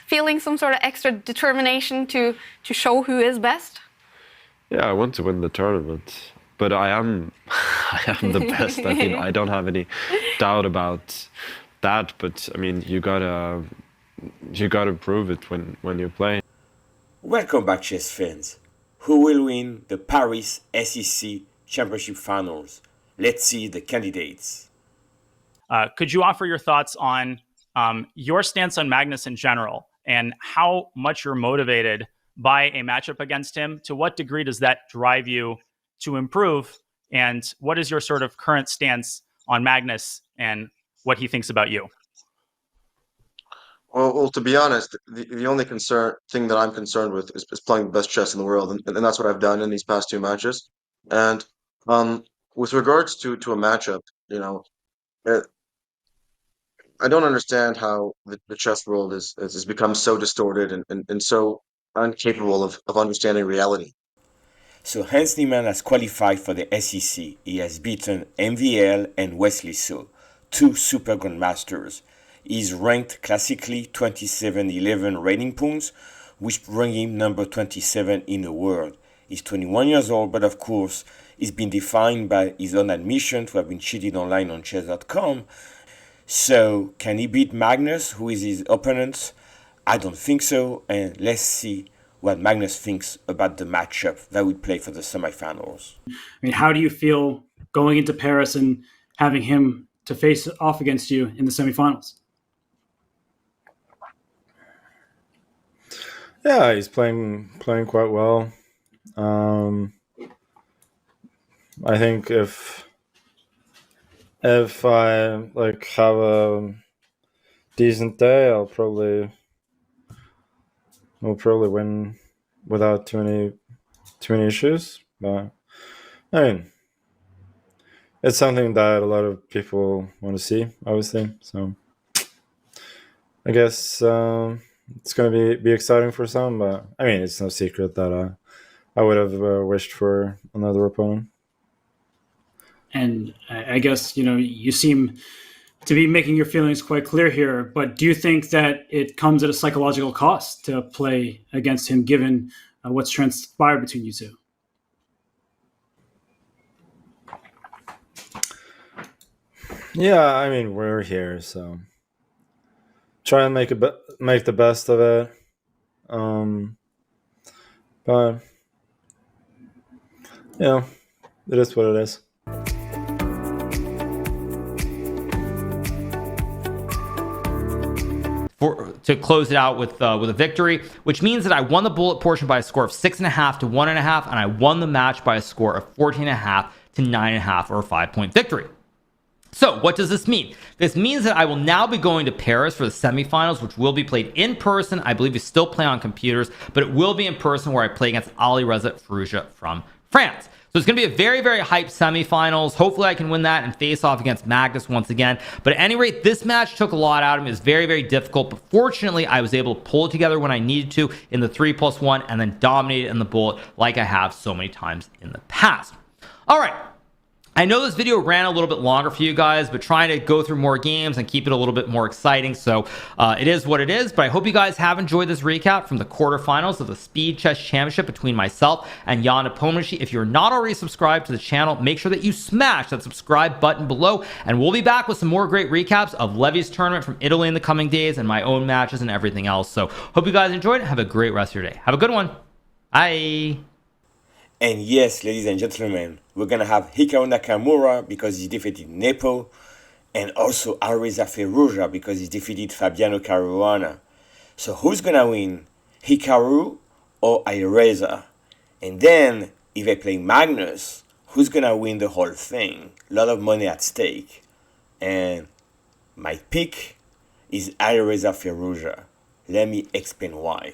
feeling some sort of extra determination to show who is best? Yeah, I want to win the tournament, but I am the best. I think I don't have any doubt about that. But I mean, you gotta prove it when you play. Welcome back, chess fans. Who will win the Paris SEC Championship Finals? Let's see the candidates. Could you offer your thoughts on your stance on Magnus in general and how much you're motivated by a matchup against him? To what degree does that drive you to improve? And what is your sort of current stance on Magnus and what he thinks about you? Well, to be honest, the only thing that I'm concerned with is playing the best chess in the world, and that's what I've done in these past two matches. And with regards to a matchup, I don't understand how the chess world has become so distorted and so incapable of understanding reality. So Hans Niemann has qualified for the SEC. He has beaten MVL and Wesley So, two super grandmasters. He's ranked classically 2711 rating points, which bring him number 27 in the world. He's 21 years old, but of course, he's been defined by his own admission to have been cheated online on chess.com. So, can he beat Magnus, who is his opponent? I don't think so, and let's see what Magnus thinks about the matchup that we play for the semifinals. I mean, how do you feel going into Paris and having him to face off against you in the semifinals? Yeah, he's playing quite well. I think if I have a decent day, I'll probably win without too many issues. But I mean, it's something that a lot of people want to see, obviously. So I guess it's going to be exciting for some. But I mean, it's no secret that I would have wished for another opponent. And I guess, you seem to be making your feelings quite clear here, but do you think that it comes at a psychological cost to play against him, given what's transpired between you two? Yeah, I mean, we're here, so try and make the best of it. But it is what it is. To close it out with a victory, which means that I won the bullet portion by a score of 6.5 to 1.5, and I won the match by a score of 14.5 to 9.5, or a 5-point victory. So what does this mean? This means that I will now be going to Paris for the semifinals, which will be played in person. I believe we still play on computers, but it will be in person, where I play against Alireza Firouzja from France. So it's going to be a very, very hyped semifinals. Hopefully I can win that and face off against Magnus once again. But at any rate, this match took a lot out of me. It was very, very difficult. But fortunately, I was able to pull it together when I needed to in the 3+1 and then dominate it in the bullet like I have so many times in the past. All right. I know this video ran a little bit longer for you guys, but trying to go through more games and keep it a little bit more exciting. So it is what it is, but I hope you guys have enjoyed this recap from the quarterfinals of the Speed Chess Championship between myself and Jan Nepomniachtchi. If you're not already subscribed to the channel, make sure that you smash that subscribe button below, and we'll be back with some more great recaps of Levy's tournament from Italy in the coming days and my own matches and everything else. So hope you guys enjoyed it. Have a great rest of your day. Have a good one. Bye. And yes, ladies and gentlemen, we're going to have Hikaru Nakamura because he defeated Nepo, and also Alireza Firouzja because he defeated Fabiano Caruana. So who's going to win, Hikaru or Alireza? And then, if I play Magnus, who's going to win the whole thing? A lot of money at stake. And my pick is Alireza Firouzja. Let me explain why.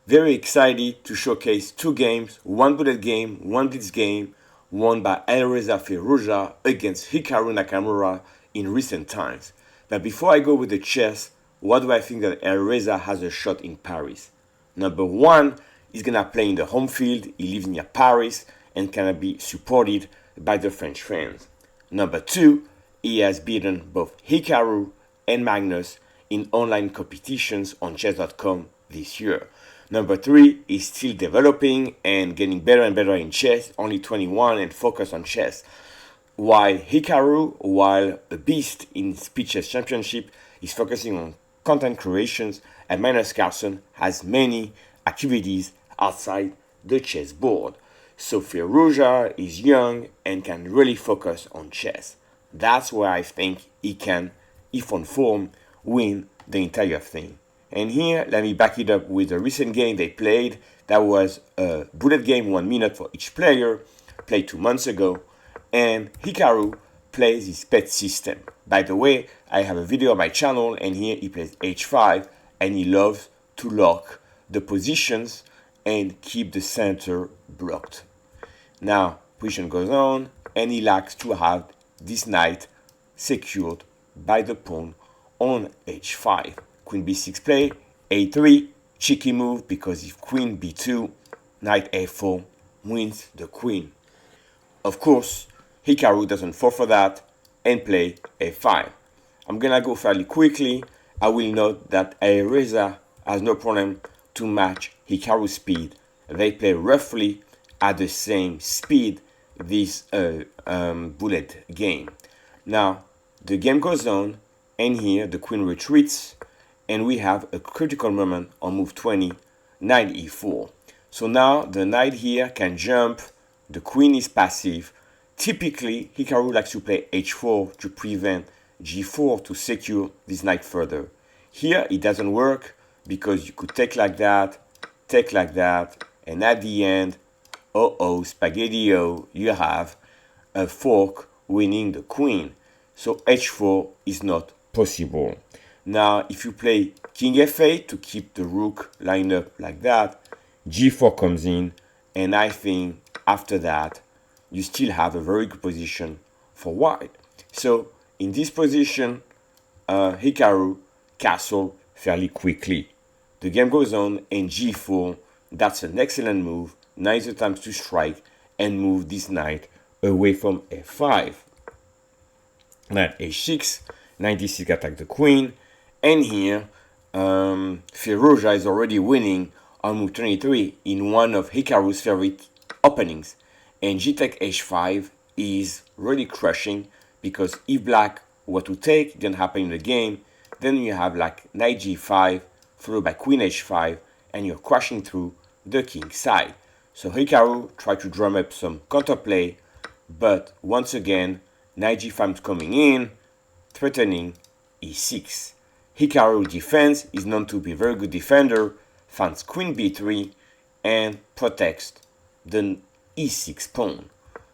Very excited to showcase two games, one bullet game, one blitz game, won by Alireza Firouzja against Hikaru Nakamura in recent times. But before I go with the chess, what do I think that Alireza has a shot in Paris? Number one, he's gonna play in the home field, he lives near Paris, and can be supported by the French fans. Number two, he has beaten both Hikaru and Magnus in online competitions on chess.com this year. Number 3 is still developing and getting better and better in chess, only 21 and focused on chess. While Hikaru, while a beast in Speed Chess Championship, is focusing on content creations, and Magnus Carlsen has many activities outside the chessboard. So Firouzja is young and can really focus on chess. That's where I think he can, if on form, win the entire thing. And here, let me back it up with a recent game they played. That was a bullet game, 1 minute for each player, played 2 months ago. And Hikaru plays his pet system. By the way, I have a video on my channel, and here he plays h5, and he loves to lock the positions and keep the center blocked. Now, position goes on, and he likes to have this knight secured by the pawn on h5. Queen b6 play, a3, cheeky move, because if queen b2, knight a4 wins the queen. Of course, Hikaru doesn't fall for that and play a5. I'm gonna go fairly quickly. I will note that Alireza has no problem to match Hikaru's speed. They play roughly at the same speed this bullet game. Now, the game goes on, and here the queen retreats, and we have a critical moment on move 20, knight e4. So now the knight here can jump, the queen is passive. Typically, Hikaru likes to play h4 to prevent g4 to secure this knight further. Here, it doesn't work because you could take like that, and at the end, spaghetti-o, you have a fork winning the queen. So h4 is not possible. Now, if you play king f8 to keep the rook lined up like that, g4 comes in, and I think after that, you still have a very good position for white. So in this position, Hikaru castle fairly quickly. The game goes on, and g4, that's an excellent move. Now is the time to strike and move this knight away from f5. Knight h6, knight d6 attack the queen, and here Firouzja is already winning on move 23 in one of Hikaru's favorite openings. And g-take h5 is really crushing, because if black were to take, it didn't happen in the game, then you have like knight g5 followed by queen h5, and you're crashing through the king side. So Hikaru tried to drum up some counterplay, but once again, knight g5 is coming in, threatening e6. Hikaru defense is known to be a very good defender, finds queen b3, and protects the e6 pawn.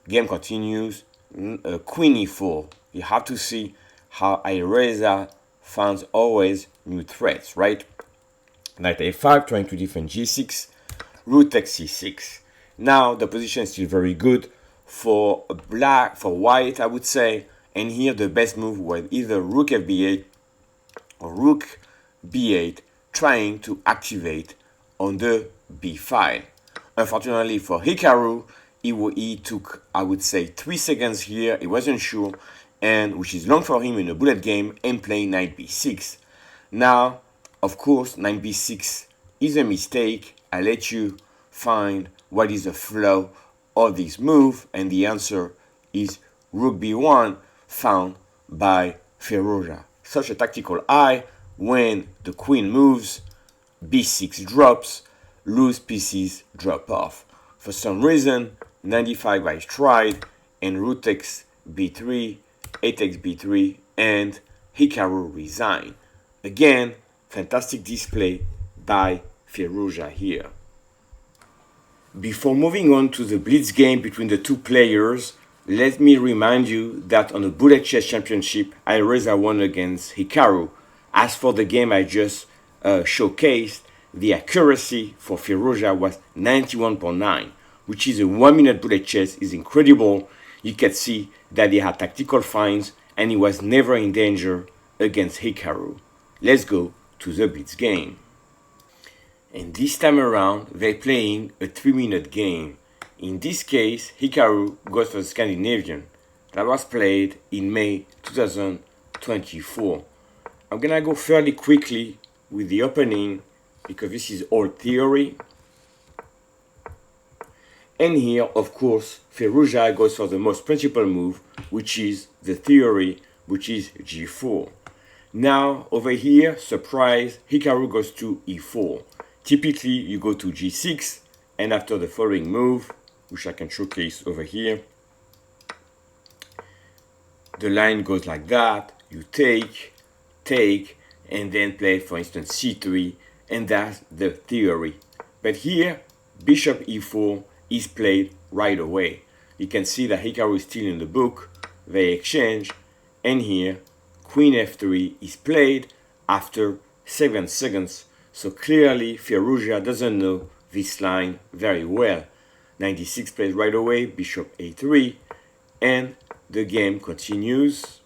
Game continues, queen e4. You have to see how Alireza finds always new threats, right? Knight a5, trying to defend g6, rook takes c6. Now the position is still very good for white, I would say. And here the best move was either rook fb8 or rook b8, trying to activate on the b file. Unfortunately for Hikaru, he took, I would say, 3 seconds here. He wasn't sure, and which is long for him in a bullet game, and playing knight b6. Now, of course, knight b6 is a mistake. I let you find what is the flow of this move, and the answer is rook b1, found by Firouzja. Such a tactical eye. When the queen moves, b6 drops, loose pieces drop off. For some reason, 95 I tried, and rook takes b3, a takes b3, and Hikaru resigned. Again, fantastic display by Firouzja here. Before moving on to the Blitz game between the two players, let me remind you that on the Bullet Chess Championship, Alireza won against Hikaru. As for the game I just showcased, the accuracy for Firouzja was 91.9, which is a 1-minute bullet chess, is incredible. You can see that he had tactical finds, and he was never in danger against Hikaru. Let's go to the Blitz game. And this time around, they're playing a 3-minute game. In this case, Hikaru goes for the Scandinavian. That was played in May 2024. I'm gonna go fairly quickly with the opening because this is all theory. And here, of course, Firouzja goes for the most principal move, which is the theory, which is g4. Now, over here, surprise, Hikaru goes to e4. Typically, you go to g6, and after the following move, which I can showcase over here, the line goes like that. You take, and then play, for instance, c3, and that's the theory. But here, bishop e4 is played right away. You can see that Hikaru is still in the book. They exchange, and here, queen f3 is played after 7 seconds. So clearly, Firouzja doesn't know this line very well. 96 plays right away, bishop a3, and the game continues.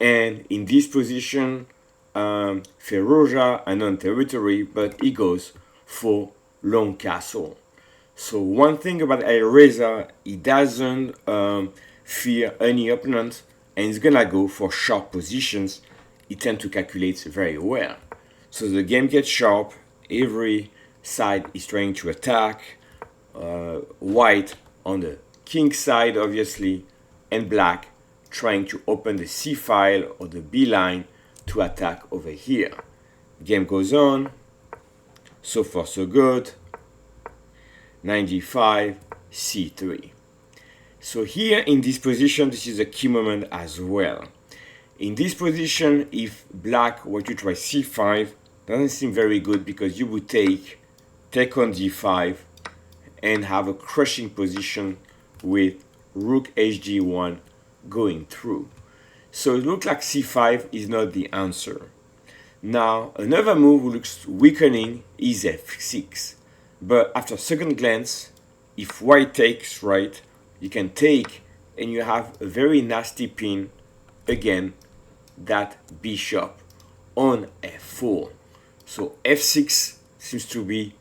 And in this position, Firouzja, a non-territory, but he goes for long castle. So one thing about Alireza, he doesn't fear any opponent, and he's gonna go for sharp positions. He tends to calculate very well. So the game gets sharp. Every side is trying to attack. White on the king side, obviously, and black trying to open the c file or the b line to attack over here. Game goes on. So far, so good. 95, c3. So here in this position, this is a key moment as well. In this position, if black were to try c5, doesn't seem very good because you would take on d5 and have a crushing position with rook hg1 going through. So it looks like c5 is not the answer. Now, another move which looks weakening is f6. But after second glance, if white takes, right, you can take and you have a very nasty pin, again, that bishop on f4. So f6 seems to be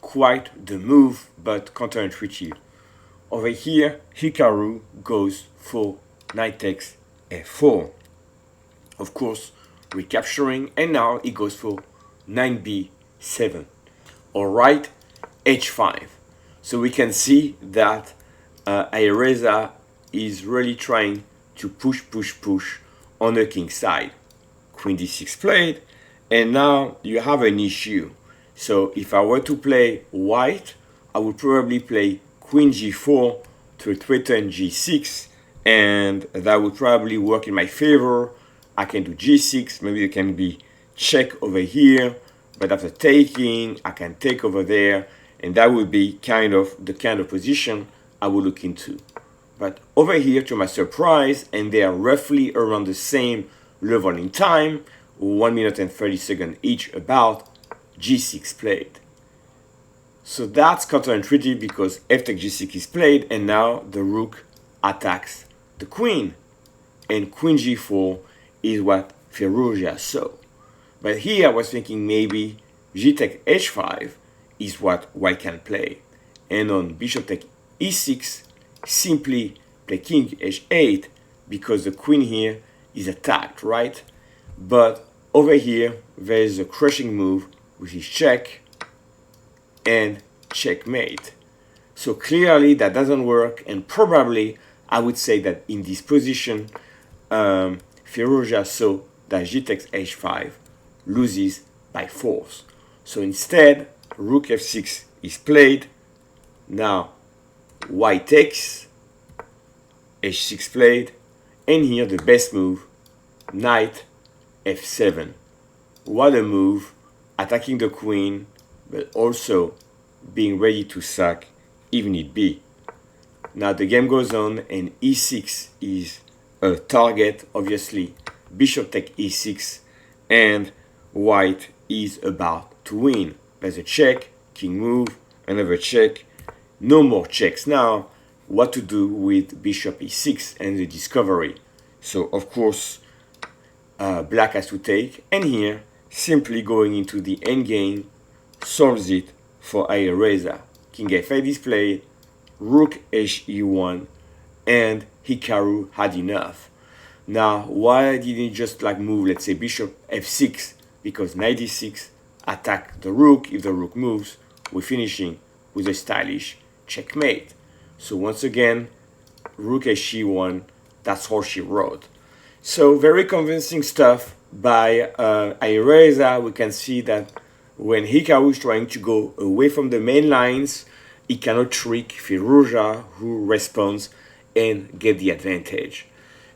quite the move, but counterintuitive. Over here, Hikaru goes for knight takes f4. Of course, recapturing, and now he goes for 9b7. Alright, h5. So we can see that Alireza is really trying to push on the king side. Queen d6 played, and now you have an issue. So if I were to play white, I would probably play queen g4 to threaten g6, and that would probably work in my favor. I can do g6, maybe there can be check over here, but after taking, I can take over there, and that would be the kind of position I would look into. But over here, to my surprise, and they are roughly around the same level in time, 1 minute and 30 seconds each about, g6 played. So that's counterintuitive because f takes g6 is played, and now the rook attacks the queen. And queen g4 is what Firouzja saw. But here I was thinking maybe g takes h5 is what white can play. And on bishop takes e6, simply play king h8 because the queen here is attacked, right? But over here, there is a crushing move, which is check and checkmate. So clearly that doesn't work, and probably I would say that in this position, Firouzja saw that g takes h5 loses by force. So instead, rook f6 is played. Now, white takes, h6 played, and here the best move, knight f7. What a move, attacking the queen, but also being ready to sack if need be. Now the game goes on, and e6 is a target, obviously. Bishop takes e6, and white is about to win. There's a check, king move, another check. No more checks now. What to do with bishop e6 and the discovery. So of course, black has to take, and here, simply going into the endgame solves it for Alireza. King f8 is played, rook he1, and Hikaru had enough. Now, why didn't he just like move, let's say, bishop f6? Because knight d6 attack the rook. If the rook moves, we're finishing with a stylish checkmate. So once again, rook h1, that's all she wrote. So very convincing stuff by Alireza. We can see that when Hikaru is trying to go away from the main lines, he cannot trick Firouzja, who responds and get the advantage.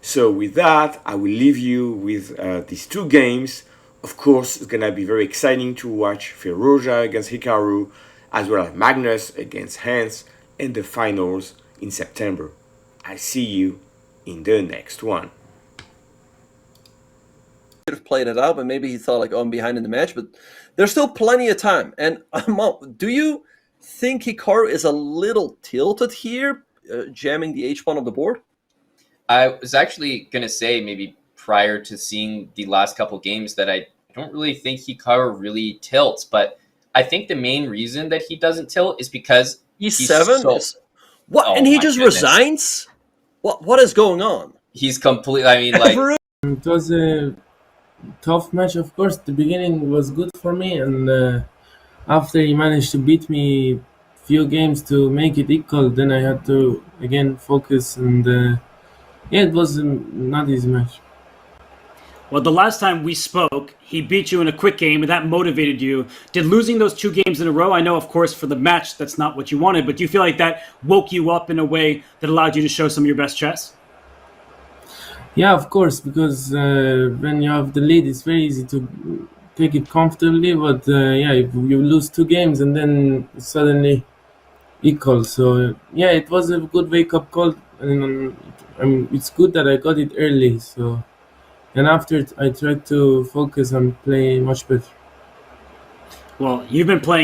So with that, I will leave you with these two games. Of course, it's going to be very exciting to watch Firouzja against Hikaru, as well as Magnus against Hans, and the finals in September. I'll see you in the next one. Could have played it out, but maybe he thought like, oh, I'm behind in the match, but there's still plenty of time. And do you think Hikaru is a little tilted here, jamming the h1 of the board? I was actually going to say maybe prior to seeing the last couple games that I don't really think Hikaru really tilts, but I think the main reason that he doesn't tilt is because E7? What? Oh, and he my just goodness. resigns? What is going on? He's completely, I mean, like, It was a tough match, of course. The beginning was good for me, and after he managed to beat me few games to make it equal, then I had to again focus, and yeah, it was not easy match. Well, the last time we spoke, he beat you in a quick game, and that motivated you. Did losing those 2 games in a row, I know, of course, for the match, that's not what you wanted, but do you feel like that woke you up in a way that allowed you to show some of your best chess? Yeah, of course, because when you have the lead, it's very easy to take it comfortably, but yeah, if you lose 2 games and then it's suddenly equal. So yeah, it was a good wake-up call, and it's good that I got it early. So, and after I tried to focus and play much better. Well, you've been playing